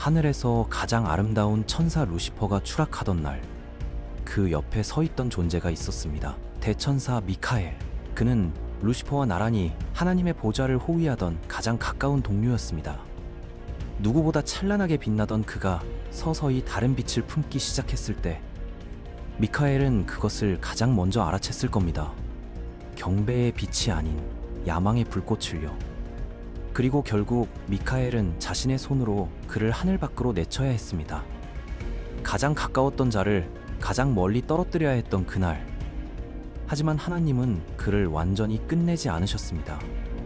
하늘에서 가장 아름다운 천사 루시퍼가 추락하던 날, 그 옆에 서 있던 존재가 있었습니다. 대천사 미카엘. 그는 루시퍼와 나란히 하나님의 보좌를 호위하던 가장 가까운 동료였습니다. 누구보다 찬란하게 빛나던 그가 서서히 다른 빛을 품기 시작했을 때 미카엘은 그것을 가장 먼저 알아챘을 겁니다. 경배의 빛이 아닌 야망의 불꽃을요. 그리고 결국 미카엘은 자신의 손으로 그를 하늘 밖으로 내쳐야 했습니다. 가장 가까웠던 자를 가장 멀리 떨어뜨려야 했던 그날. 하지만 하나님은 그를 완전히 끝내지 않으셨습니다.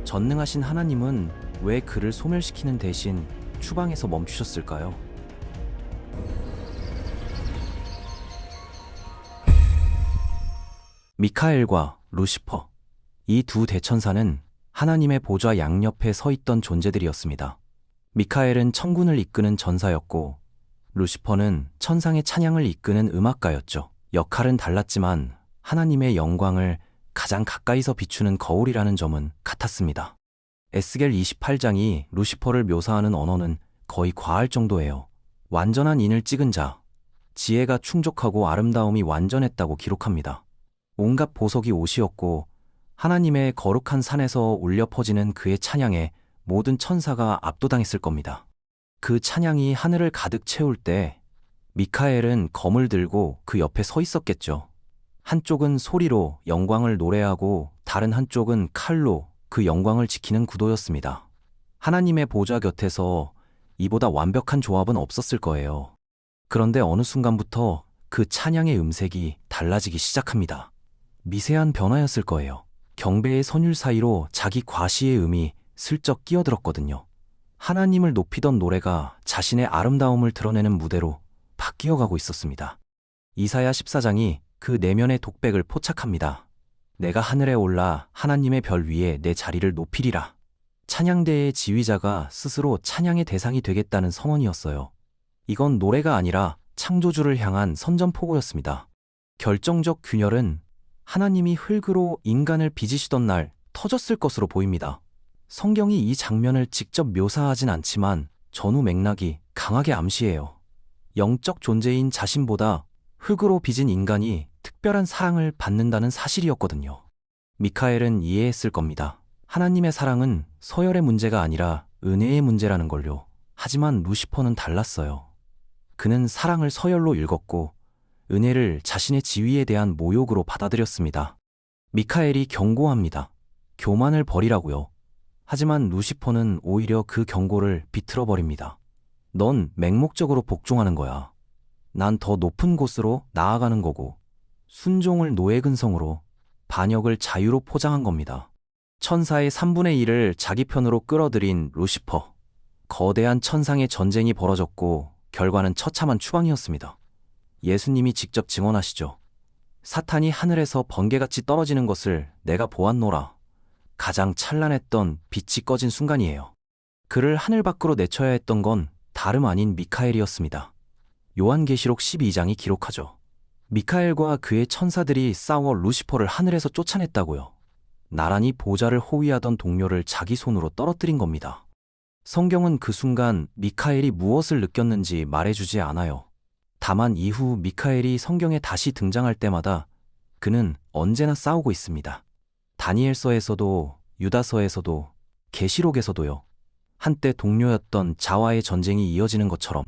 전능하신 하나님은 왜 그를 소멸시키는 대신 추방해서 멈추셨을까요? 미카엘과 루시퍼, 이 두 대천사는 하나님의 보좌 양옆에 서 있던 존재들이었습니다. 미카엘은 천군을 이끄는 전사였고 루시퍼는 천상의 찬양을 이끄는 음악가였죠. 역할은 달랐지만 하나님의 영광을 가장 가까이서 비추는 거울이라는 점은 같았습니다. 에스겔 28장이 루시퍼를 묘사하는 언어는 거의 과할 정도예요. 완전한 인을 찍은 자, 지혜가 충족하고 아름다움이 완전했다고 기록합니다. 온갖 보석이 옷이었고 하나님의 거룩한 산에서 울려 퍼지는 그의 찬양에 모든 천사가 압도당했을 겁니다. 그 찬양이 하늘을 가득 채울 때 미카엘은 검을 들고 그 옆에 서 있었겠죠. 한쪽은 소리로 영광을 노래하고 다른 한쪽은 칼로 그 영광을 지키는 구도였습니다. 하나님의 보좌 곁에서 이보다 완벽한 조합은 없었을 거예요. 그런데 어느 순간부터 그 찬양의 음색이 달라지기 시작합니다. 미세한 변화였을 거예요. 경배의 선율 사이로 자기 과시의 음이 슬쩍 끼어들었거든요. 하나님을 높이던 노래가 자신의 아름다움을 드러내는 무대로 바뀌어가고 있었습니다. 이사야 14장이 그 내면의 독백을 포착합니다. 내가 하늘에 올라 하나님의 별 위에 내 자리를 높이리라. 찬양대의 지휘자가 스스로 찬양의 대상이 되겠다는 선언이었어요. 이건 노래가 아니라 창조주를 향한 선전포고였습니다. 결정적 균열은 하나님이 흙으로 인간을 빚으시던 날 터졌을 것으로 보입니다. 성경이 이 장면을 직접 묘사하진 않지만 전후 맥락이 강하게 암시해요. 영적 존재인 자신보다 흙으로 빚은 인간이 특별한 사랑을 받는다는 사실이었거든요. 미카엘은 이해했을 겁니다. 하나님의 사랑은 서열의 문제가 아니라 은혜의 문제라는 걸요. 하지만 루시퍼는 달랐어요. 그는 사랑을 서열로 읽었고 은혜를 자신의 지위에 대한 모욕으로 받아들였습니다. 미카엘이 경고합니다. 교만을 버리라고요. 하지만 루시퍼는 오히려 그 경고를 비틀어 버립니다. 넌 맹목적으로 복종하는 거야. 난 더 높은 곳으로 나아가는 거고 순종을 노예 근성으로, 반역을 자유로 포장한 겁니다. 천사의 3분의 1을 자기 편으로 끌어들인 루시퍼. 거대한 천상의 전쟁이 벌어졌고 결과는 처참한 추방이었습니다. 예수님이 직접 증언하시죠. 사탄이 하늘에서 번개같이 떨어지는 것을 내가 보았노라. 가장 찬란했던 빛이 꺼진 순간이에요. 그를 하늘 밖으로 내쳐야 했던 건 다름 아닌 미카엘이었습니다. 요한계시록 12장이 기록하죠. 미카엘과 그의 천사들이 싸워 루시퍼를 하늘에서 쫓아냈다고요. 나란히 보좌를 호위하던 동료를 자기 손으로 떨어뜨린 겁니다. 성경은 그 순간 미카엘이 무엇을 느꼈는지 말해주지 않아요. 다만 이후 미카엘이 성경에 다시 등장할 때마다 그는 언제나 싸우고 있습니다. 다니엘서에서도, 유다서에서도, 계시록에서도요. 한때 동료였던 자와의 전쟁이 이어지는 것처럼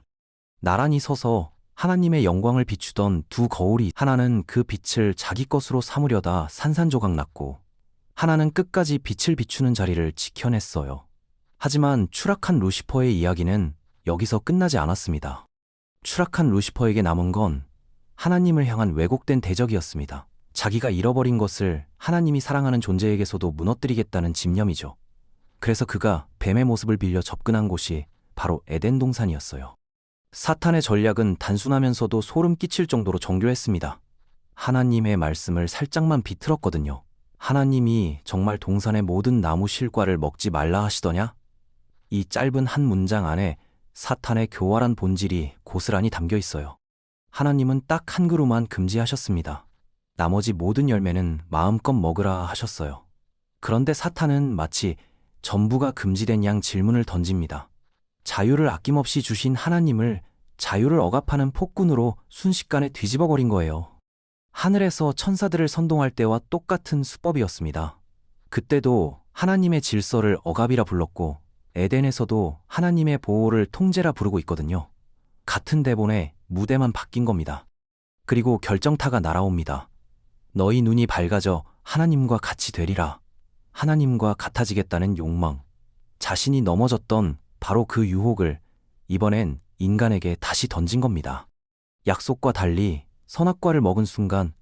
나란히 서서 하나님의 영광을 비추던 두 거울이, 하나는 그 빛을 자기 것으로 삼으려다 산산조각 났고 하나는 끝까지 빛을 비추는 자리를 지켜냈어요. 하지만 추락한 루시퍼의 이야기는 여기서 끝나지 않았습니다. 추락한 루시퍼에게 남은 건 하나님을 향한 왜곡된 대적이었습니다. 자기가 잃어버린 것을 하나님이 사랑하는 존재에게서도 무너뜨리겠다는 집념이죠. 그래서 그가 뱀의 모습을 빌려 접근한 곳이 바로 에덴 동산이었어요. 사탄의 전략은 단순하면서도 소름 끼칠 정도로 정교했습니다. 하나님의 말씀을 살짝만 비틀었거든요. 하나님이 정말 동산의 모든 나무 실과를 먹지 말라 하시더냐? 이 짧은 한 문장 안에 사탄의 교활한 본질이 고스란히 담겨 있어요. 하나님은 딱 한 그루만 금지하셨습니다. 나머지 모든 열매는 마음껏 먹으라 하셨어요. 그런데 사탄은 마치 전부가 금지된 양 질문을 던집니다. 자유를 아낌없이 주신 하나님을 자유를 억압하는 폭군으로 순식간에 뒤집어버린 거예요. 하늘에서 천사들을 선동할 때와 똑같은 수법이었습니다. 그때도 하나님의 질서를 억압이라 불렀고 에덴에서도 하나님의 보호를 통제라 부르고 있거든요. 같은 대본에 무대만 바뀐 겁니다. 그리고 결정타가 날아옵니다. 너희 눈이 밝아져 하나님과 같이 되리라. 하나님과 같아지겠다는 욕망. 자신이 넘어졌던 바로 그 유혹을 이번엔 인간에게 다시 던진 겁니다. 약속과 달리 선악과를 먹은 순간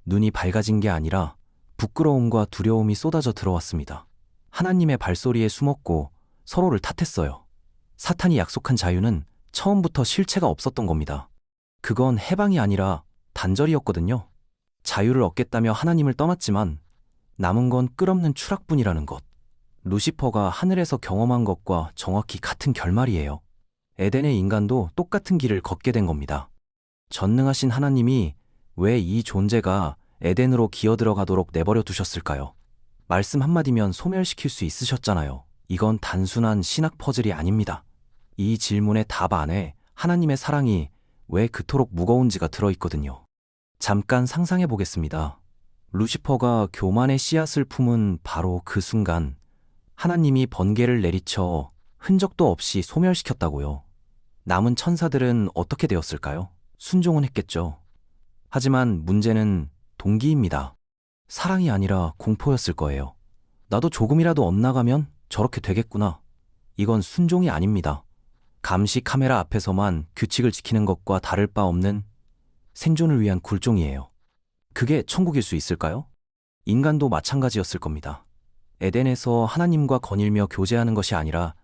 눈이 밝아진 게 아니라 부끄러움과 두려움이 쏟아져 들어왔습니다. 하나님의 발소리에 숨었고 서로를 탓했어요. 사탄이 약속한 자유는 처음부터 실체가 없었던 겁니다. 그건 해방이 아니라 단절이었거든요. 자유를 얻겠다며 하나님을 떠났지만 남은 건 끝없는 추락뿐이라는 것. 루시퍼가 하늘에서 경험한 것과 정확히 같은 결말이에요. 에덴의 인간도 똑같은 길을 걷게 된 겁니다. 전능하신 하나님이 왜 이 존재가 에덴으로 기어들어가도록 내버려 두셨을까요? 말씀 한마디면 소멸시킬 수 있으셨잖아요. 이건 단순한 신학 퍼즐이 아닙니다. 이 질문의 답 안에 하나님의 사랑이 왜 그토록 무거운지가 들어있거든요. 잠깐 상상해 보겠습니다. 루시퍼가 교만의 씨앗을 품은 바로 그 순간 하나님이 번개를 내리쳐 흔적도 없이 소멸시켰다고요. 남은 천사들은 어떻게 되었을까요? 순종은 했겠죠. 하지만 문제는 동기입니다. 사랑이 아니라 공포였을 거예요. 나도 조금이라도 엇나가면 저렇게 되겠구나. 이건 순종이 아닙니다. 감시 카메라 앞에서만 규칙을 지키는 것과 다를 바 없는 생존을 위한 굴종이에요. 그게 천국일 수 있을까요? 인간도 마찬가지였을 겁니다. 에덴에서 하나님과 거닐며 교제하는 것이 아니라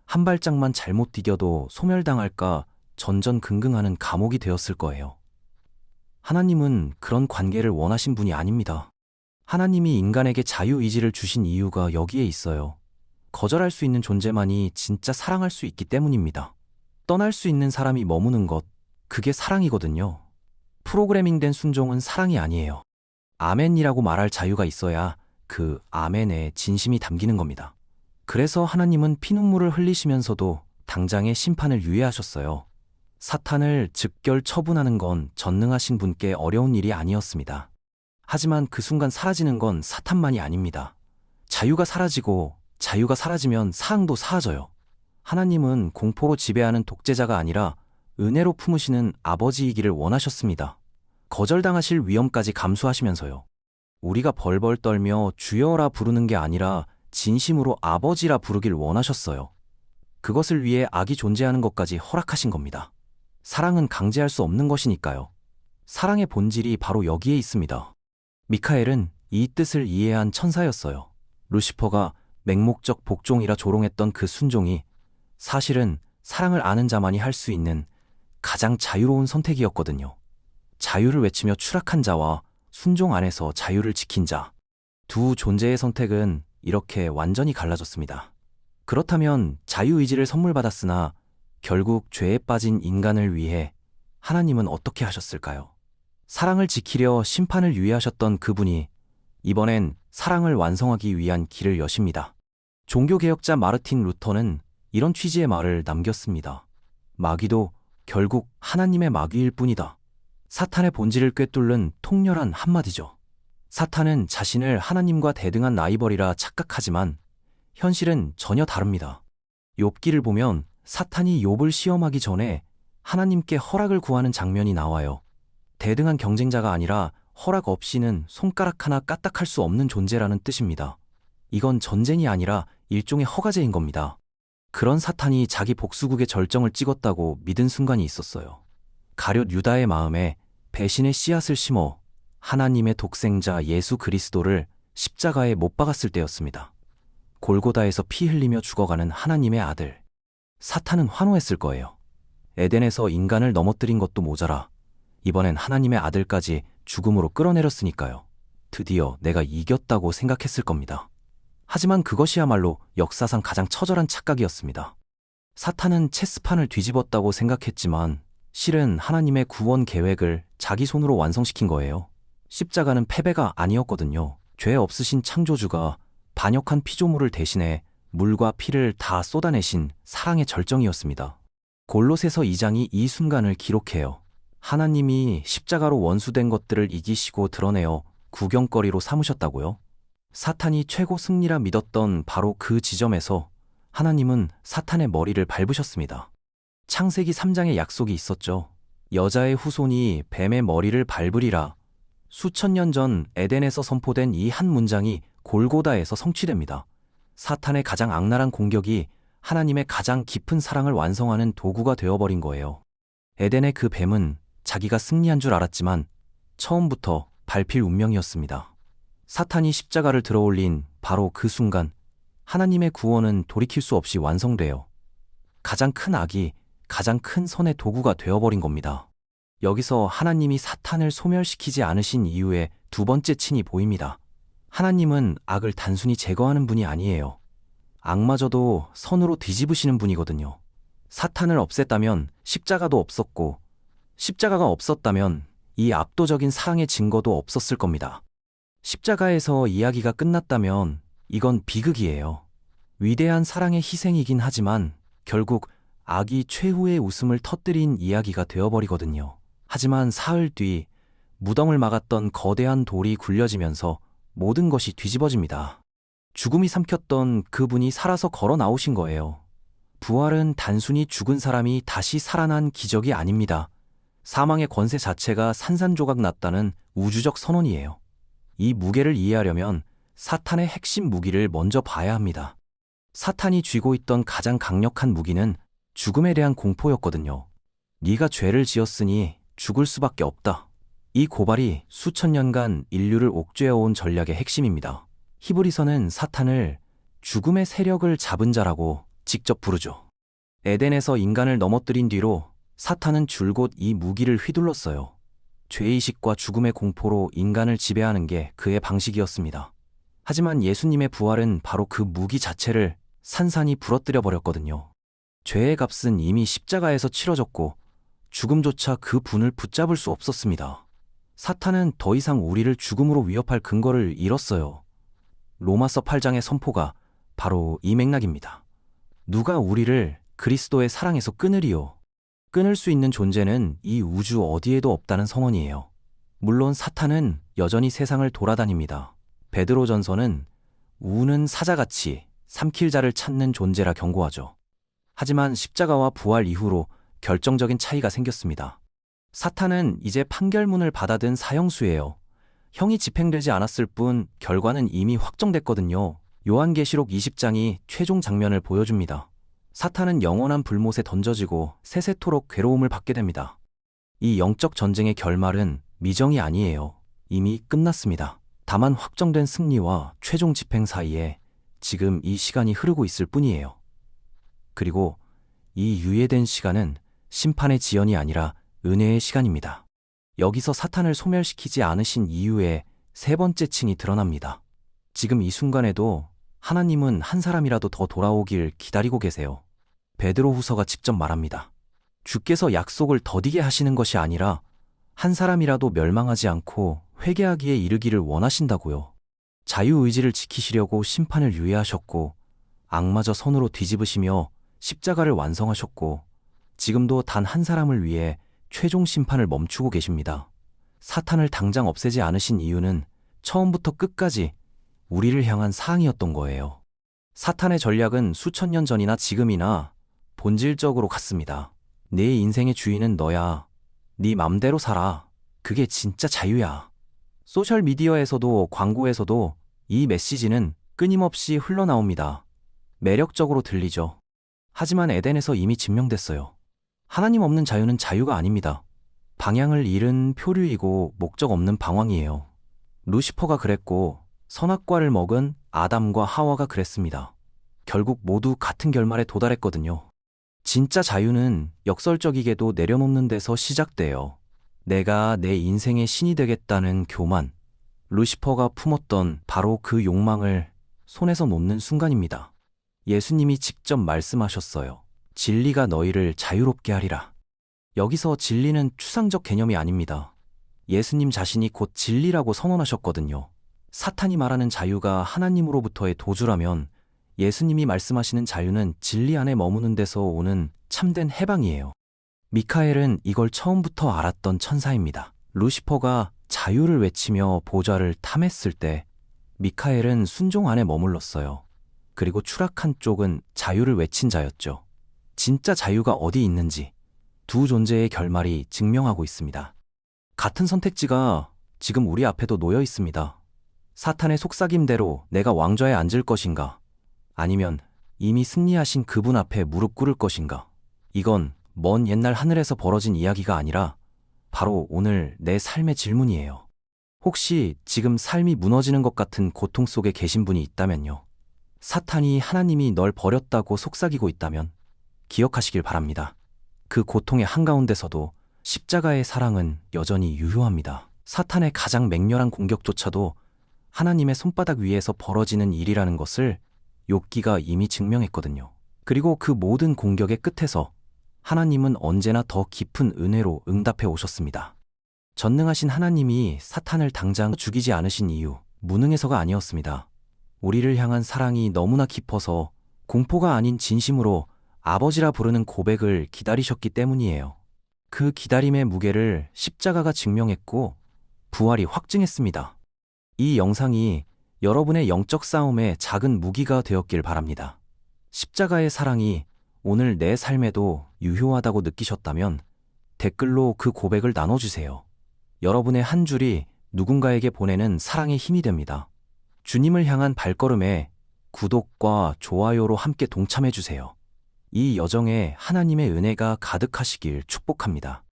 한 발짝만 잘못 디뎌도 소멸당할까 전전긍긍하는 감옥이 되었을 거예요. 하나님은 그런 관계를 원하신 분이 아닙니다. 하나님이 인간에게 자유의지를 주신 이유가 여기에 있어요. 거절할 수 있는 존재만이 진짜 사랑할 수 있기 때문입니다. 떠날 수 있는 사람이 머무는 것, 그게 사랑이거든요. 프로그래밍된 순종은 사랑이 아니에요. 아멘이라고 말할 자유가 있어야 그 아멘에 진심이 담기는 겁니다. 그래서 하나님은 피눈물을 흘리시면서도 당장의 심판을 유예하셨어요. 사탄을 즉결 처분하는 건 전능하신 분께 어려운 일이 아니었습니다. 하지만 그 순간 사라지는 건 사탄만이 아닙니다. 자유가 사라지고 자유가 사라지면 사랑도 사라져요. 하나님은 공포로 지배하는 독재자가 아니라 은혜로 품으시는 아버지이기를 원하셨습니다. 거절당하실 위험까지 감수하시면서요. 우리가 벌벌 떨며 주여라 부르는 게 아니라 진심으로 아버지라 부르길 원하셨어요. 그것을 위해 악이 존재하는 것까지 허락하신 겁니다. 사랑은 강제할 수 없는 것이니까요. 사랑의 본질이 바로 여기에 있습니다. 미카엘은 이 뜻을 이해한 천사였어요. 루시퍼가 맹목적 복종이라 조롱했던 그 순종이 사실은 사랑을 아는 자만이 할 수 있는 가장 자유로운 선택이었거든요. 자유를 외치며 추락한 자와 순종 안에서 자유를 지킨 자. 두 존재의 선택은 이렇게 완전히 갈라졌습니다. 그렇다면 자유의지를 선물 받았으나 결국 죄에 빠진 인간을 위해 하나님은 어떻게 하셨을까요? 사랑을 지키려 심판을 유예하셨던 그분이 이번엔 사랑을 완성하기 위한 길을 여십니다. 종교개혁자 마르틴 루터는 이런 취지의 말을 남겼습니다. 마귀도 결국 하나님의 마귀일 뿐이다. 사탄의 본질을 꿰뚫는 통렬한 한마디죠. 사탄은 자신을 하나님과 대등한 라이벌이라 착각하지만 현실은 전혀 다릅니다. 욥기를 보면 사탄이 욥을 시험하기 전에 하나님께 허락을 구하는 장면이 나와요. 대등한 경쟁자가 아니라 허락 없이는 손가락 하나 까딱할 수 없는 존재라는 뜻입니다. 이건 전쟁이 아니라 일종의 허가제인 겁니다. 그런 사탄이 자기 복수국의 절정을 찍었다고 믿은 순간이 있었어요. 가룟 유다의 마음에 배신의 씨앗을 심어 하나님의 독생자 예수 그리스도를 십자가에 못 박았을 때였습니다. 골고다에서 피 흘리며 죽어가는 하나님의 아들. 사탄은 환호했을 거예요. 에덴에서 인간을 넘어뜨린 것도 모자라 이번엔 하나님의 아들까지 죽음으로 끌어내렸으니까요. 드디어 내가 이겼다고 생각했을 겁니다. 하지만 그것이야말로 역사상 가장 처절한 착각이었습니다. 사탄은 체스판을 뒤집었다고 생각했지만 실은 하나님의 구원 계획을 자기 손으로 완성시킨 거예요. 십자가는 패배가 아니었거든요. 죄 없으신 창조주가 반역한 피조물을 대신해 물과 피를 다 쏟아내신 사랑의 절정이었습니다. 골로새서 2장이 이 순간을 기록해요. 하나님이 십자가로 원수된 것들을 이기시고 드러내어 구경거리로 삼으셨다고요? 사탄이 최고 승리라 믿었던 바로 그 지점에서 하나님은 사탄의 머리를 밟으셨습니다. 창세기 3장에 약속이 있었죠. 여자의 후손이 뱀의 머리를 밟으리라. 수천 년 전 에덴에서 선포된 이 한 문장이 골고다에서 성취됩니다. 사탄의 가장 악랄한 공격이 하나님의 가장 깊은 사랑을 완성하는 도구가 되어버린 거예요. 에덴의 그 뱀은 자기가 승리한 줄 알았지만 처음부터 밟힐 운명이었습니다. 사탄이 십자가를 들어올린 바로 그 순간 하나님의 구원은 돌이킬 수 없이 완성돼요. 가장 큰 악이 가장 큰 선의 도구가 되어버린 겁니다. 여기서 하나님이 사탄을 소멸시키지 않으신 이유의 두 번째 층이 보입니다. 하나님은 악을 단순히 제거하는 분이 아니에요. 악마저도 선으로 뒤집으시는 분이거든요. 사탄을 없앴다면 십자가도 없었고, 십자가가 없었다면 이 압도적인 사랑의 증거도 없었을 겁니다. 십자가에서 이야기가 끝났다면 이건 비극이에요. 위대한 사랑의 희생이긴 하지만 결국 악이 최후의 웃음을 터뜨린 이야기가 되어버리거든요. 하지만 사흘 뒤 무덤을 막았던 거대한 돌이 굴려지면서 모든 것이 뒤집어집니다. 죽음이 삼켰던 그분이 살아서 걸어 나오신 거예요. 부활은 단순히 죽은 사람이 다시 살아난 기적이 아닙니다. 사망의 권세 자체가 산산조각 났다는 우주적 선언이에요. 이 무게를 이해하려면 사탄의 핵심 무기를 먼저 봐야 합니다. 사탄이 쥐고 있던 가장 강력한 무기는 죽음에 대한 공포였거든요. 네가 죄를 지었으니 죽을 수밖에 없다. 이 고발이 수천 년간 인류를 옥죄어온 전략의 핵심입니다. 히브리서는 사탄을 죽음의 세력을 잡은 자라고 직접 부르죠. 에덴에서 인간을 넘어뜨린 뒤로 사탄은 줄곧 이 무기를 휘둘렀어요. 죄의식과 죽음의 공포로 인간을 지배하는 게 그의 방식이었습니다. 하지만 예수님의 부활은 바로 그 무기 자체를 산산이 부러뜨려 버렸거든요. 죄의 값은 이미 십자가에서 치러졌고 죽음조차 그 분을 붙잡을 수 없었습니다. 사탄은 더 이상 우리를 죽음으로 위협할 근거를 잃었어요. 로마서 8장의 선포가 바로 이 맥락입니다. 누가 우리를 그리스도의 사랑에서 끊으리요? 끊을 수 있는 존재는 이 우주 어디에도 없다는 선언이에요. 물론 사탄은 여전히 세상을 돌아다닙니다. 베드로전서는 우는 사자같이 삼킬 자를 찾는 존재라 경고하죠. 하지만 십자가와 부활 이후로 결정적인 차이가 생겼습니다. 사탄은 이제 판결문을 받아든 사형수예요. 형이 집행되지 않았을 뿐 결과는 이미 확정됐거든요. 요한계시록 20장이 최종 장면을 보여줍니다. 사탄은 영원한 불못에 던져지고 세세토록 괴로움을 받게 됩니다. 이 영적 전쟁의 결말은 미정이 아니에요. 이미 끝났습니다. 다만 확정된 승리와 최종 집행 사이에 지금 이 시간이 흐르고 있을 뿐이에요. 그리고 이 유예된 시간은 심판의 지연이 아니라 은혜의 시간입니다. 여기서 사탄을 소멸시키지 않으신 이유의 세 번째 층이 드러납니다. 지금 이 순간에도 하나님은 한 사람이라도 더 돌아오길 기다리고 계세요. 베드로후서가 직접 말합니다. 주께서 약속을 더디게 하시는 것이 아니라 한 사람이라도 멸망하지 않고 회개하기에 이르기를 원하신다고요. 자유의지를 지키시려고 심판을 유예하셨고 악마저 손으로 뒤집으시며 십자가를 완성하셨고 지금도 단 한 사람을 위해 최종 심판을 멈추고 계십니다. 사탄을 당장 없애지 않으신 이유는 처음부터 끝까지 우리를 향한 사항이었던 거예요. 사탄의 전략은 수천 년 전이나 지금이나 본질적으로 같습니다. 내 인생의 주인은 너야. 네 맘대로 살아. 그게 진짜 자유야. 소셜미디어에서도 광고에서도 이 메시지는 끊임없이 흘러나옵니다. 매력적으로 들리죠. 하지만 에덴에서 이미 증명됐어요. 하나님 없는 자유는 자유가 아닙니다. 방향을 잃은 표류이고 목적 없는 방황이에요. 루시퍼가 그랬고 선악과를 먹은 아담과 하와가 그랬습니다. 결국 모두 같은 결말에 도달했거든요. 진짜 자유는 역설적이게도 내려놓는 데서 시작돼요. 내가 내 인생의 신이 되겠다는 교만. 루시퍼가 품었던 바로 그 욕망을 손에서 놓는 순간입니다. 예수님이 직접 말씀하셨어요. 진리가 너희를 자유롭게 하리라. 여기서 진리는 추상적 개념이 아닙니다. 예수님 자신이 곧 진리라고 선언하셨거든요. 사탄이 말하는 자유가 하나님으로부터의 도주라면 예수님이 말씀하시는 자유는 진리 안에 머무는 데서 오는 참된 해방이에요. 미카엘은 이걸 처음부터 알았던 천사입니다. 루시퍼가 자유를 외치며 보좌를 탐했을 때 미카엘은 순종 안에 머물렀어요. 그리고 추락한 쪽은 자유를 외친 자였죠. 진짜 자유가 어디 있는지 두 존재의 결말이 증명하고 있습니다. 같은 선택지가 지금 우리 앞에도 놓여 있습니다. 사탄의 속삭임대로 내가 왕좌에 앉을 것인가? 아니면 이미 승리하신 그분 앞에 무릎 꿇을 것인가? 이건 먼 옛날 하늘에서 벌어진 이야기가 아니라 바로 오늘 내 삶의 질문이에요. 혹시 지금 삶이 무너지는 것 같은 고통 속에 계신 분이 있다면요. 사탄이 하나님이 널 버렸다고 속삭이고 있다면 기억하시길 바랍니다. 그 고통의 한가운데서도 십자가의 사랑은 여전히 유효합니다. 사탄의 가장 맹렬한 공격조차도 하나님의 손바닥 위에서 벌어지는 일이라는 것을 욥기가 이미 증명했거든요. 그리고 그 모든 공격의 끝에서 하나님은 언제나 더 깊은 은혜로 응답해 오셨습니다. 전능하신 하나님이 사탄을 당장 죽이지 않으신 이유, 무능해서가 아니었습니다. 우리를 향한 사랑이 너무나 깊어서 공포가 아닌 진심으로 아버지라 부르는 고백을 기다리셨기 때문이에요. 그 기다림의 무게를 십자가가 증명했고 부활이 확증했습니다. 이 영상이 여러분의 영적 싸움에 작은 무기가 되었길 바랍니다. 십자가의 사랑이 오늘 내 삶에도 유효하다고 느끼셨다면 댓글로 그 고백을 나눠주세요. 여러분의 한 줄이 누군가에게 보내는 사랑의 힘이 됩니다. 주님을 향한 발걸음에 구독과 좋아요로 함께 동참해주세요. 이 여정에 하나님의 은혜가 가득하시길 축복합니다.